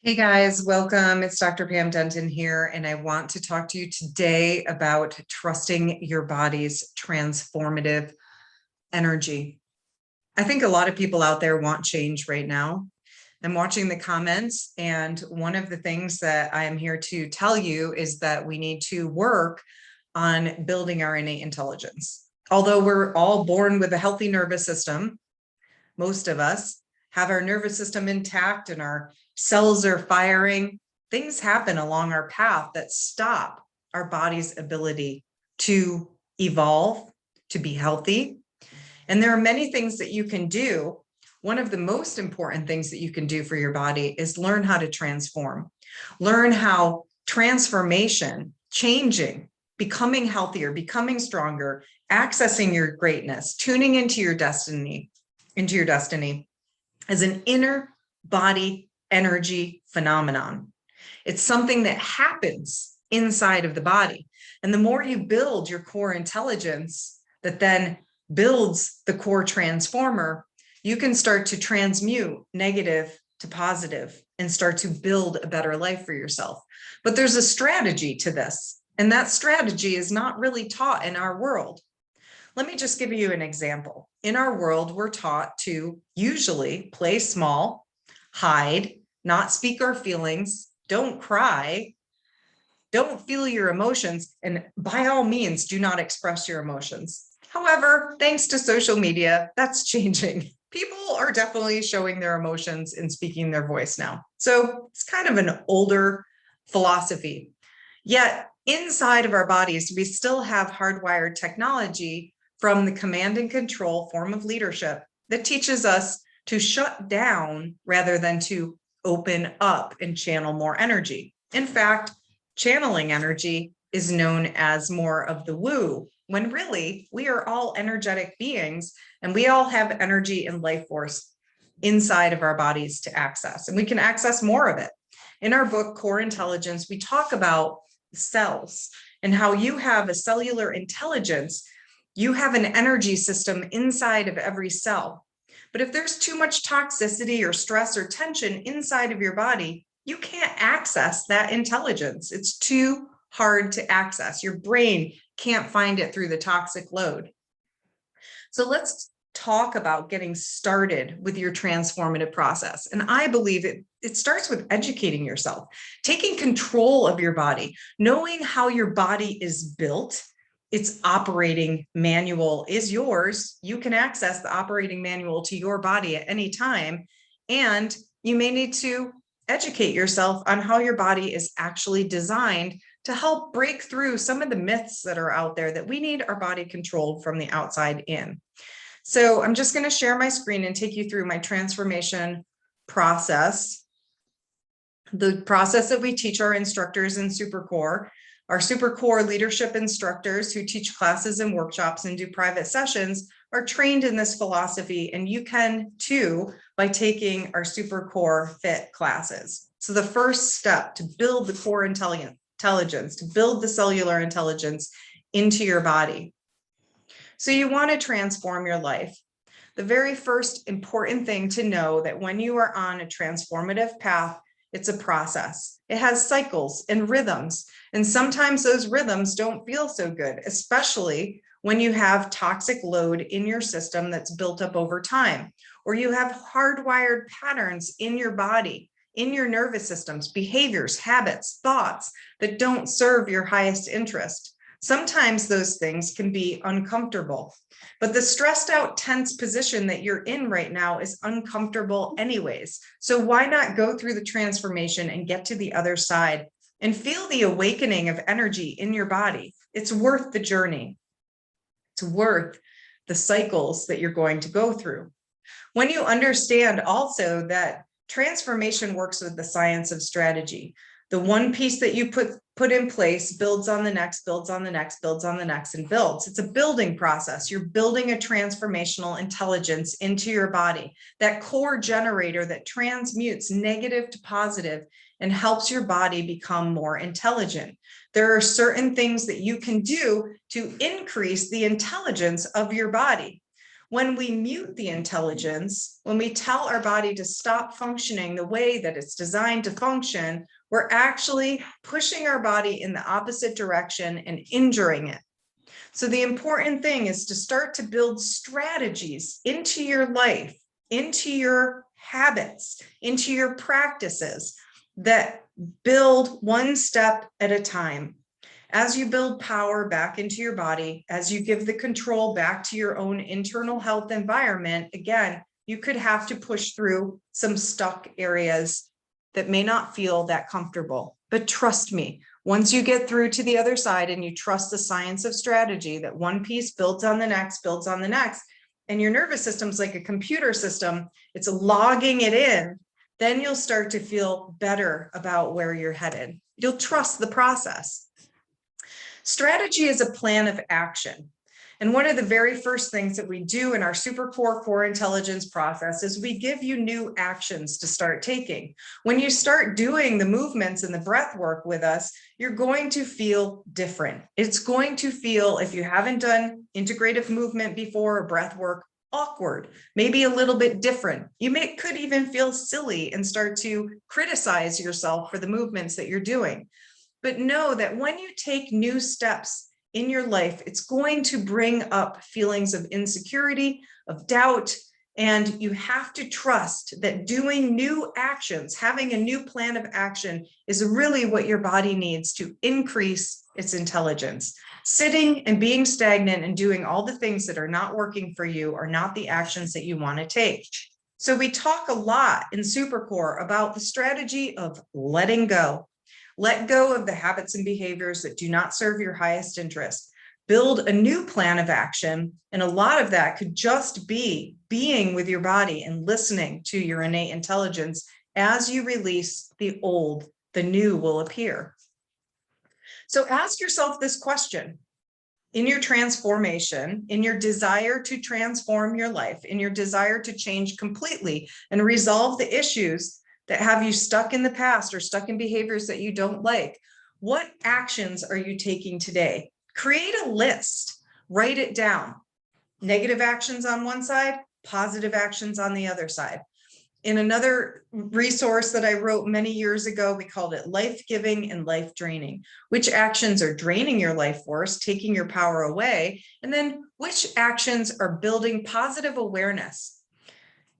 Hey guys, welcome. It's Dr. Pam Denton here, and I want to talk to you today about trusting your body's transformative energy. I think a lot of people out there want change right now. I'm watching the comments, and one of the things that I am here to tell you is that we need to work on building our innate intelligence. Although we're all born with a healthy nervous system, most of us have our nervous system intact and our cells are firing. Things happen along our path that stop our body's ability to evolve, to be healthy. And there are many things that you can do. One of the most important things that you can do for your body is learn how to transform. Learn how transformation, changing, becoming healthier, becoming stronger, accessing your greatness, tuning into your destiny as an inner body energy phenomenon. It's something that happens inside of the body. And the more you build your core intelligence that then builds the core transformer, you can start to transmute negative to positive and start to build a better life for yourself. But there's a strategy to this, and that strategy is not really taught in our world. Let me just give you an example. In our world, we're taught to usually play small, hide, not speak our feelings, don't cry, don't feel your emotions, and by all means, do not express your emotions. However, thanks to social media, that's changing. People are definitely showing their emotions and speaking their voice now. So it's kind of an older philosophy. Yet inside of our bodies, we still have hardwired technology from the command and control form of leadership that teaches us to shut down rather than to open up and channel more energy. In fact, channeling energy is known as more of the woo, when really we are all energetic beings and we all have energy and life force inside of our bodies to access, and we can access more of it. In our book, Core Intelligence, we talk about cells and how you have a cellular intelligence. You have an energy system inside of every cell. But if there's too much toxicity or stress or tension inside of your body, you can't access that intelligence. It's too hard to access. Your brain can't find it through the toxic load. So let's talk about getting started with your transformative process. And I believe it starts with educating yourself, taking control of your body, knowing how your body is built. Its operating manual is yours. You can access the operating manual to your body at any time. And you may need to educate yourself on how your body is actually designed to help break through some of the myths that are out there that we need our body controlled from the outside in. So I'm just going to share my screen and take you through my transformation process. The process that we teach our instructors in SuperCore. Our SuperCore leadership instructors who teach classes and workshops and do private sessions are trained in this philosophy, and you can too by taking our SuperCore Fit classes. So the first step to build the core intelligence, to build the cellular intelligence into your body. So you want to transform your life. The very first important thing to know that when you are on a transformative path, it's a process. It has cycles and rhythms. And sometimes those rhythms don't feel so good, especially when you have toxic load in your system that's built up over time, or you have hardwired patterns in your body, in your nervous systems, behaviors, habits, thoughts that don't serve your highest interest. Sometimes those things can be uncomfortable, but the stressed out, tense position that you're in right now is uncomfortable anyways. So why not go through the transformation and get to the other side and feel the awakening of energy in your body? It's worth the journey. It's worth the cycles that you're going to go through. When you understand also that transformation works with the science of strategy, the one piece that you put in place builds on the next, builds on the next, builds on the next, and builds. It's a building process. You're building a transformational intelligence into your body, that core generator that transmutes negative to positive and helps your body become more intelligent. There are certain things that you can do to increase the intelligence of your body. When we mute the intelligence, when we tell our body to stop functioning the way that it's designed to function, we're actually pushing our body in the opposite direction and injuring it. So the important thing is to start to build strategies into your life, into your habits, into your practices that build one step at a time. As you build power back into your body, as you give the control back to your own internal health environment, again, you could have to push through some stuck areas that may not feel that comfortable. But trust me, once you get through to the other side and you trust the science of strategy, that one piece builds on the next, and your nervous system's like a computer system, it's logging it in, then you'll start to feel better about where you're headed. You'll trust the process. Strategy is a plan of action. And one of the very first things that we do in our supercore core intelligence process is we give you new actions to start taking. When you start doing the movements and the breath work with us, you're going to feel different. It's going to feel, if you haven't done integrative movement before or breath work, awkward, maybe a little bit different. You could even feel silly and start to criticize yourself for the movements that you're doing. But know that when you take new steps in your life, it's going to bring up feelings of insecurity, of doubt, and you have to trust that doing new actions, having a new plan of action is really what your body needs to increase its intelligence. Sitting and being stagnant and doing all the things that are not working for you are not the actions that you want to take. So we talk a lot in Supercore about the strategy of letting go. Let go of the habits and behaviors that do not serve your highest interest. Build a new plan of action. And a lot of that could just be being with your body and listening to your innate intelligence. As you release the old, the new will appear. So ask yourself this question. In your transformation, in your desire to transform your life, in your desire to change completely and resolve the issues that have you stuck in the past or stuck in behaviors that you don't like, what actions are you taking today? Create a list, write it down. Negative actions on one side, positive actions on the other side. In another resource that I wrote many years ago, we called it life-giving and life-draining. Which actions are draining your life force, taking your power away, and then which actions are building positive awareness?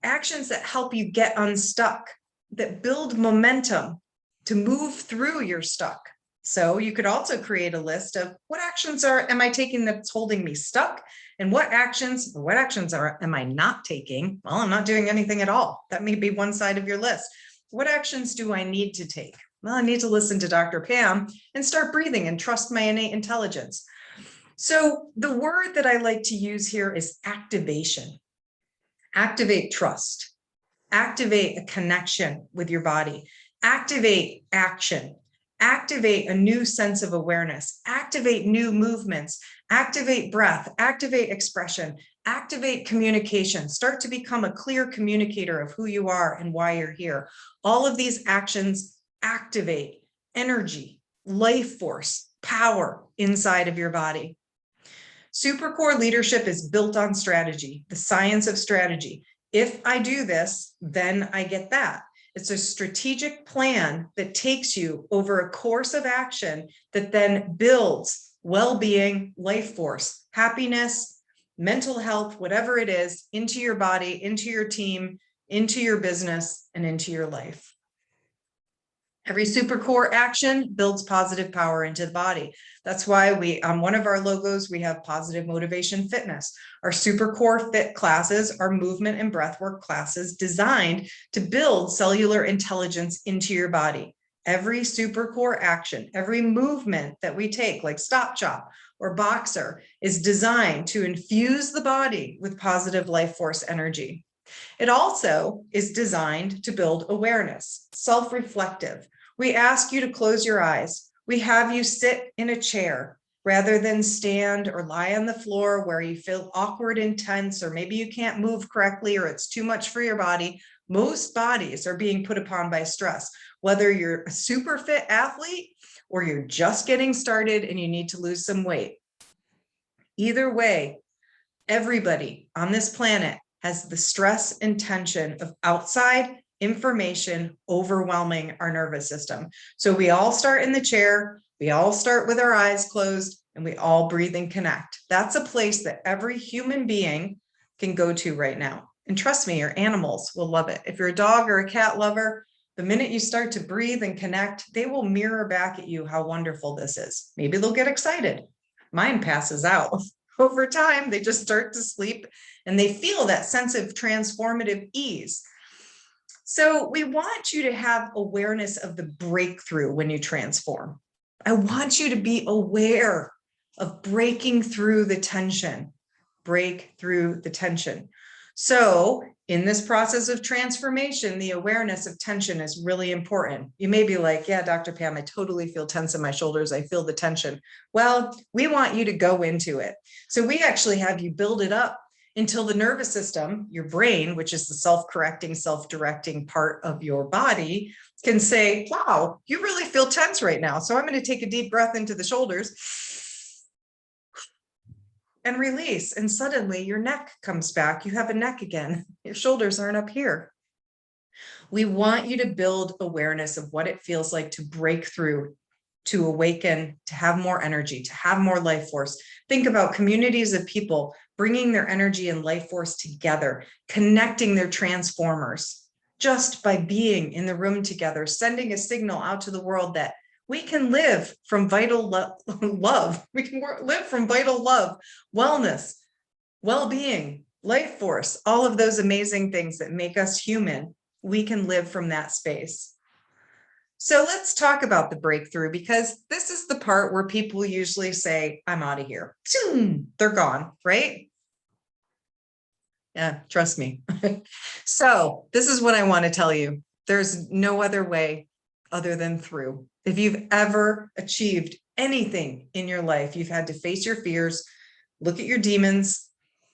Actions that help you get unstuck, that build momentum to move through your stuck. So you could also create a list of what actions am I taking that's holding me stuck, and what actions am I not taking? Well, I'm not doing anything at all. That may be one side of your list. What actions do I need to take? Well, I need to listen to Dr. Pam and start breathing and trust my innate intelligence. So the word that I like to use here is activation. Activate trust. Activate a connection with your body. Activate action. Activate a new sense of awareness. Activate new movements. Activate breath. Activate expression. Activate communication. Start to become a clear communicator of who you are and why you're here. All of these actions activate energy, life force, power inside of your body. Supercore leadership is built on strategy, the science of strategy. If I do this, then I get that. It's a strategic plan that takes you over a course of action that then builds well-being, life force, happiness, mental health, whatever it is, into your body, into your team, into your business, and into your life. Every supercore action builds positive power into the body. That's why on one of our logos, we have positive motivation fitness. Our supercore fit classes are movement and breathwork classes designed to build cellular intelligence into your body. Every supercore action, every movement that we take, like stop chop or boxer, is designed to infuse the body with positive life force energy. It also is designed to build awareness, self-reflective. We ask you to close your eyes. We have you sit in a chair rather than stand or lie on the floor where you feel awkward and tense, or maybe you can't move correctly or it's too much for your body. Most bodies are being put upon by stress, whether you're a super fit athlete or you're just getting started and you need to lose some weight. Either way, Everybody on this planet has the stress and tension of outside information overwhelming our nervous system. So we all start in the chair, we all start with our eyes closed, and we all breathe and connect. That's a place that every human being can go to right now. And trust me, your animals will love it. If you're a dog or a cat lover, the minute you start to breathe and connect, they will mirror back at you how wonderful this is. Maybe they'll get excited. Mine passes out. Over time, they just start to sleep and they feel that sense of transformative ease. So we want you to have awareness of the breakthrough when you transform. I want you to be aware of breaking through the tension. Break through the tension. So in this process of transformation, the awareness of tension is really important. You may be like, yeah, Dr. Pam, I totally feel tense in my shoulders. I feel the tension. Well, we want you to go into it. So we actually have you build it up until the nervous system, your brain, which is the self-correcting, self-directing part of your body, can say, wow, you really feel tense right now. So I'm going to take a deep breath into the shoulders and release. And suddenly your neck comes back. You have a neck again. Your shoulders aren't up here. We want you to build awareness of what it feels like to break through, to awaken, to have more energy, to have more life force. Think about communities of people bringing their energy and life force together, connecting their transformers just by being in the room together, sending a signal out to the world that we can live from vital love. We can live from vital love, wellness, well-being, life force, all of those amazing things that make us human. We can live from that space. So let's talk about the breakthrough, because this is the part where people usually say, I'm out of here. They're gone, right? Yeah, trust me. So this is what I want to tell you. There's no other way other than through. If you've ever achieved anything in your life, you've had to face your fears, look at your demons,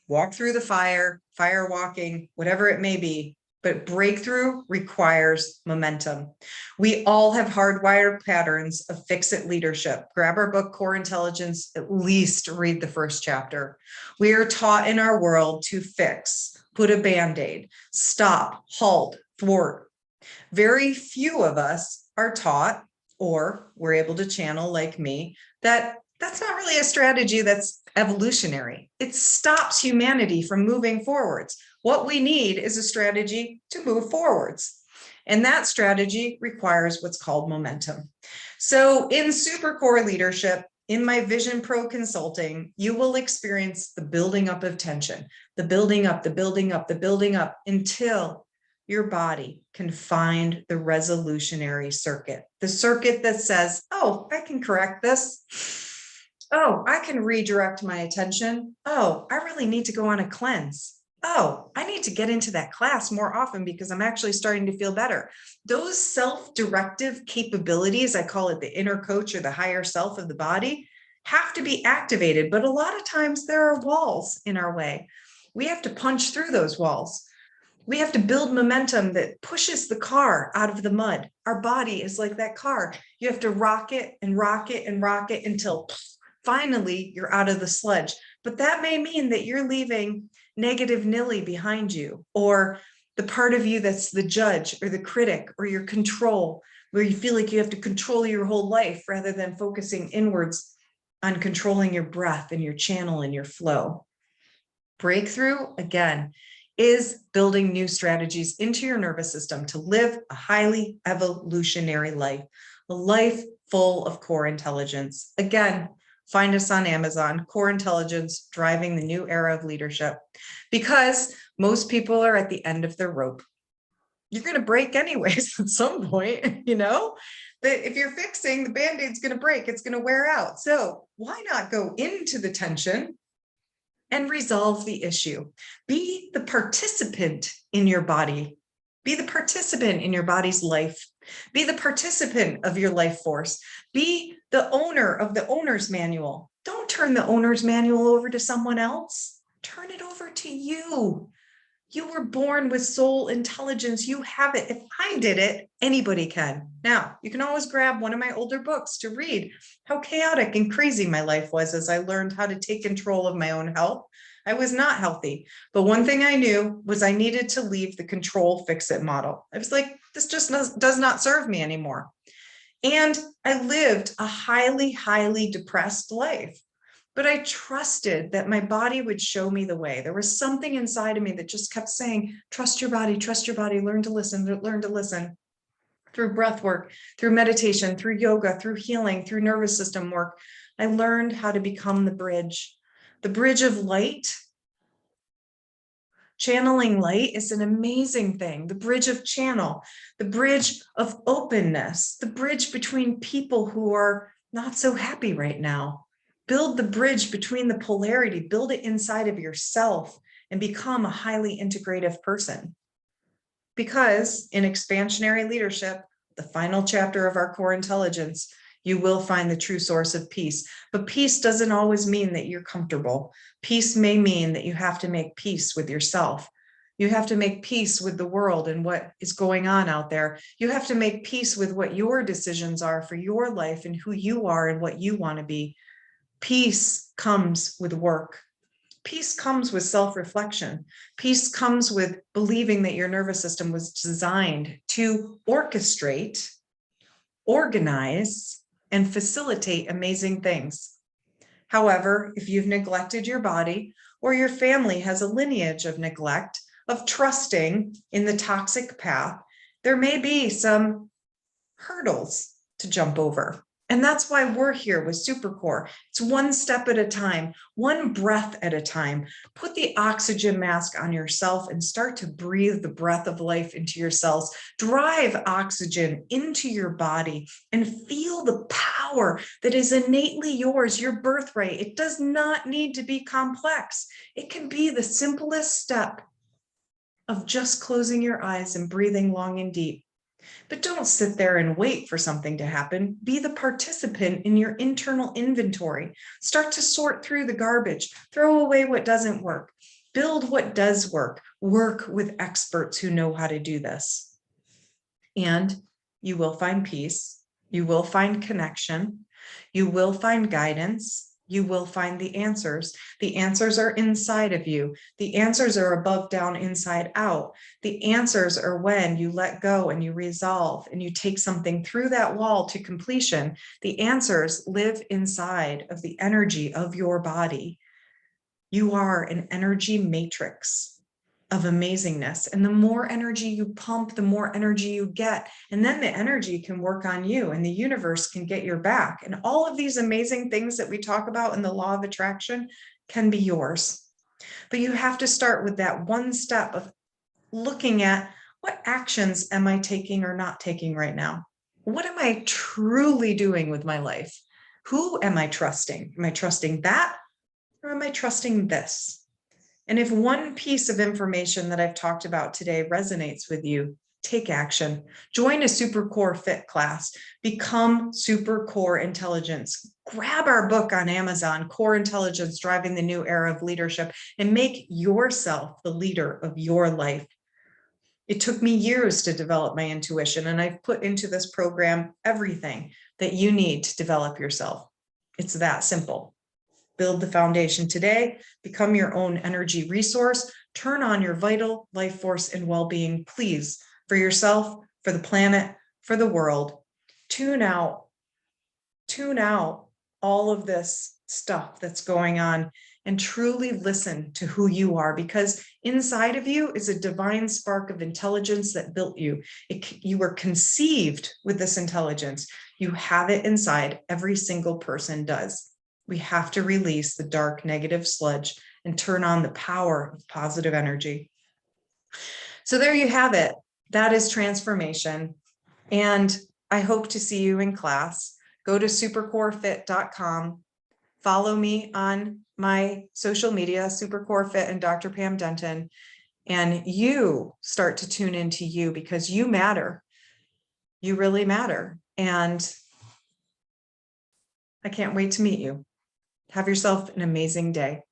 walk through the fire walking, whatever it may be. But breakthrough requires momentum. We all have hardwired patterns of fix-it leadership. Grab our book, Core Intelligence, at least read the first chapter. We are taught in our world to fix, put a Band-Aid, stop, halt, thwart. Very few of us are taught, or we're able to channel like me, that that's not really a strategy that's evolutionary. It stops humanity from moving forwards. What we need is a strategy to move forwards. And that strategy requires what's called momentum. So in Supercore Leadership, in my Vision Pro Consulting, you will experience the building up of tension, the building up, the building up, the building up, until your body can find the resolutionary circuit, the circuit that says, oh, I can correct this. Oh, I can redirect my attention. Oh, I really need to go on a cleanse. Oh, I need to get into that class more often because I'm actually starting to feel better. Those self-directive capabilities, I call it the inner coach or the higher self of the body, have to be activated. But a lot of times there are walls in our way. We have to punch through those walls. We have to build momentum that pushes the car out of the mud. Our body is like that car. You have to rock it and rock it and rock it until finally you're out of the sludge. But that may mean that you're leaving negative Nilly behind you, or the part of you that's the judge or the critic or your control, where you feel like you have to control your whole life rather than focusing inwards on controlling your breath and your channel and your flow. Breakthrough, again, is building new strategies into your nervous system to live a highly evolutionary life, a life full of core intelligence. Again, find us on Amazon, Core Intelligence, Driving the New Era of Leadership, because most people are at the end of their rope. You're going to break anyways at some point, you know, that if you're fixing, the Band-Aid's going to break, it's going to wear out. So why not go into the tension and resolve the issue? Be the participant in your body. Be the participant in your body's life. Be the participant of your life force. Be the owner of the owner's manual. Don't turn the owner's manual over to someone else. Turn it over to you. You were born with soul intelligence. You have it. If I did it, anybody can. Now, you can always grab one of my older books to read how chaotic and crazy my life was as I learned how to take control of my own health, I was not healthy. But one thing I knew was I needed to leave the control fix it model. I was like, this just does not serve me anymore. And I lived a highly, highly depressed life. But I trusted that my body would show me the way. There was something inside of me that just kept saying, trust your body, learn to listen. Through breath work, through meditation, through yoga, through healing, through nervous system work, I learned how to become the bridge of light. Channeling light is an amazing thing. The bridge of channel, the bridge of openness, the bridge between people who are not so happy right now. Build the bridge between the polarity, build it inside of yourself, and become a highly integrative person. Because in expansionary leadership, the final chapter of our core intelligence, you will find the true source of peace. But peace doesn't always mean that you're comfortable. Peace may mean that you have to make peace with yourself. You have to make peace with the world and what is going on out there. You have to make peace with what your decisions are for your life and who you are and what you want to be. Peace comes with work. Peace comes with self-reflection. Peace comes with believing that your nervous system was designed to orchestrate, organize, and facilitate amazing things. However, if you've neglected your body, or your family has a lineage of neglect, of trusting in the toxic path, there may be some hurdles to jump over. And that's why we're here with Supercore. It's one step at a time, one breath at a time. Put the oxygen mask on yourself and start to breathe the breath of life into your cells. Drive oxygen into your body and feel the power that is innately yours, your birthright. It does not need to be complex. It can be the simplest step of just closing your eyes and breathing long and deep. But don't sit there and wait for something to happen. Be the participant in your internal inventory. Start to sort through the garbage. Throw away what doesn't work. Build what does work. Work with experts who know how to do this. And you will find peace. You will find connection. You will find guidance. You will find the answers. The answers are inside of you. The answers are above, down, inside, out. The answers are when you let go and you resolve and you take something through that wall to completion. The answers live inside of the energy of your body. You are an energy matrix of amazingness. And the more energy you pump, the more energy you get. And then the energy can work on you and the universe can get your back. And all of these amazing things that we talk about in the law of attraction can be yours. But you have to start with that one step of looking at what actions am I taking or not taking right now? What am I truly doing with my life? Who am I trusting? Am I trusting that or am I trusting this? And if one piece of information that I've talked about today resonates with you, take action. Join a Supercore Fit class. Become Supercore Intelligence. Grab our book on Amazon, Core Intelligence, Driving the New Era of Leadership, and make yourself the leader of your life. It took me years to develop my intuition, and I've put into this program everything that you need to develop yourself. It's that simple. Build the foundation today, become your own energy resource, turn on your vital life force and well-being, please, for yourself, for the planet, for the world. Tune out all of this stuff that's going on and truly listen to who you are, because inside of you is a divine spark of intelligence that built you. You were conceived with this intelligence. You have it inside. Every single person does. We have to release the dark, negative sludge and turn on the power of positive energy. So there you have it. That is transformation. And I hope to see you in class. Go to supercorefit.com. Follow me on my social media, Supercore Fit and Dr. Pam Denton. And you start to tune into you, because you matter. You really matter. And I can't wait to meet you. Have yourself an amazing day.